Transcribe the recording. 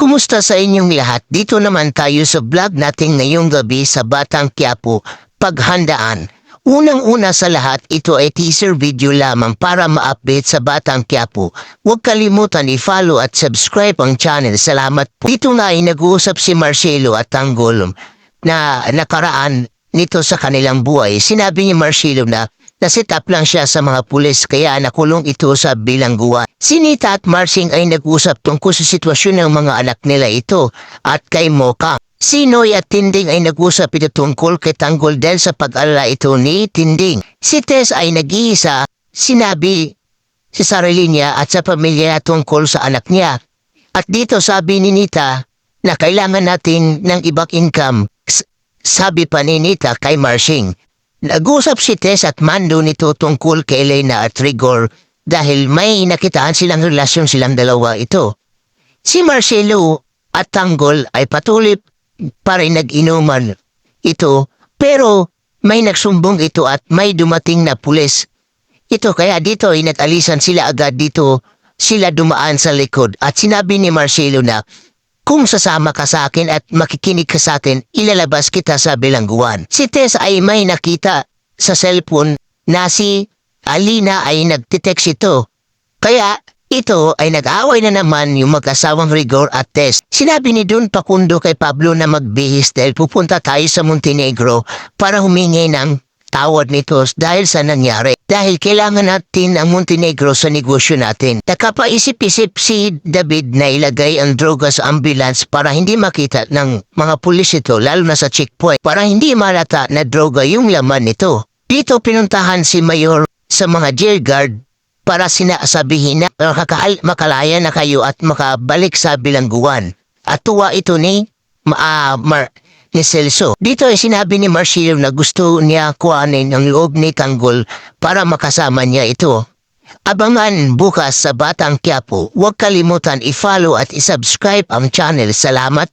Kumusta sa inyong lahat? Dito naman tayo sa vlog natin ngayong gabi sa Batang Quiapo, Paghandaan. Unang-una sa lahat, ito ay teaser video lamang para ma-update sa Batang Quiapo. Huwag kalimutan i-follow at subscribe ang channel. Salamat po. Dito nga ay nag-uusap si Marcelo at Tanggol na nakaraan nito sa kanilang buhay. Sinabi ni Marcelo na set up lang siya sa mga pulis kaya nakulong ito sa bilangguan. Si Nita at Marcing ay nag-usap tungkol sa sitwasyon ng mga anak nila ito at kay Mocha. Si Noy at Tinding ay nag-usap ito tungkol kay Tanggol dahil sa pag-alala ito ni Tinding. Si Tess ay nag-iisa, sinabi sa sarili niya at sa pamilya tungkol sa anak niya. At dito sabi ni Nita na kailangan natin ng ibang income. Sabi pa ni Nita kay Marcing. Nag-usap si Tess at Mando nito tungkol kay Elena at Rigor dahil may nakitaan silang relasyon silang dalawa ito. Si Marcelo at Tanggol ay patuloy pa rin nag-inuman ito pero may nagsumbong ito at may dumating na pulis. Ito kaya dito ay nag-alisan sila agad dito sila dumaan sa likod at sinabi ni Marcelo na kung sasama ka sa akin at makikinig ka sa akin, ilalabas kita sa bilangguan. Si Tess ay may nakita sa cellphone na si Alina ay nagtitext ito. Kaya ito ay nag-away na naman yung mag-asawang Rigor at Tess. Sinabi ni Don Pacundo kay Pablo na magbihis dahil pupunta tayo sa Montenegro para humingi ng tawad nito dahil sa nangyari. Dahil kailangan natin ang Montenegro sa negosyo natin. Nakapaisip-isip si David na ilagay ang droga sa ambulance para hindi makita ng mga pulis ito lalo na sa checkpoint para hindi malata na droga yung laman nito. Dito pinuntahan si Mayor sa mga jail guard para sinasabihin na makalaya na kayo at makabalik sa bilangguan. At tuwa ito ni Celso. Dito ay sinabi ni Marcelo na gusto niya kuhanin ang loob ni Tanggol para makasama niya ito. Abangan bukas sa Batang Quiapo. Huwag kalimutan i-follow at i-subscribe ang channel. Salamat.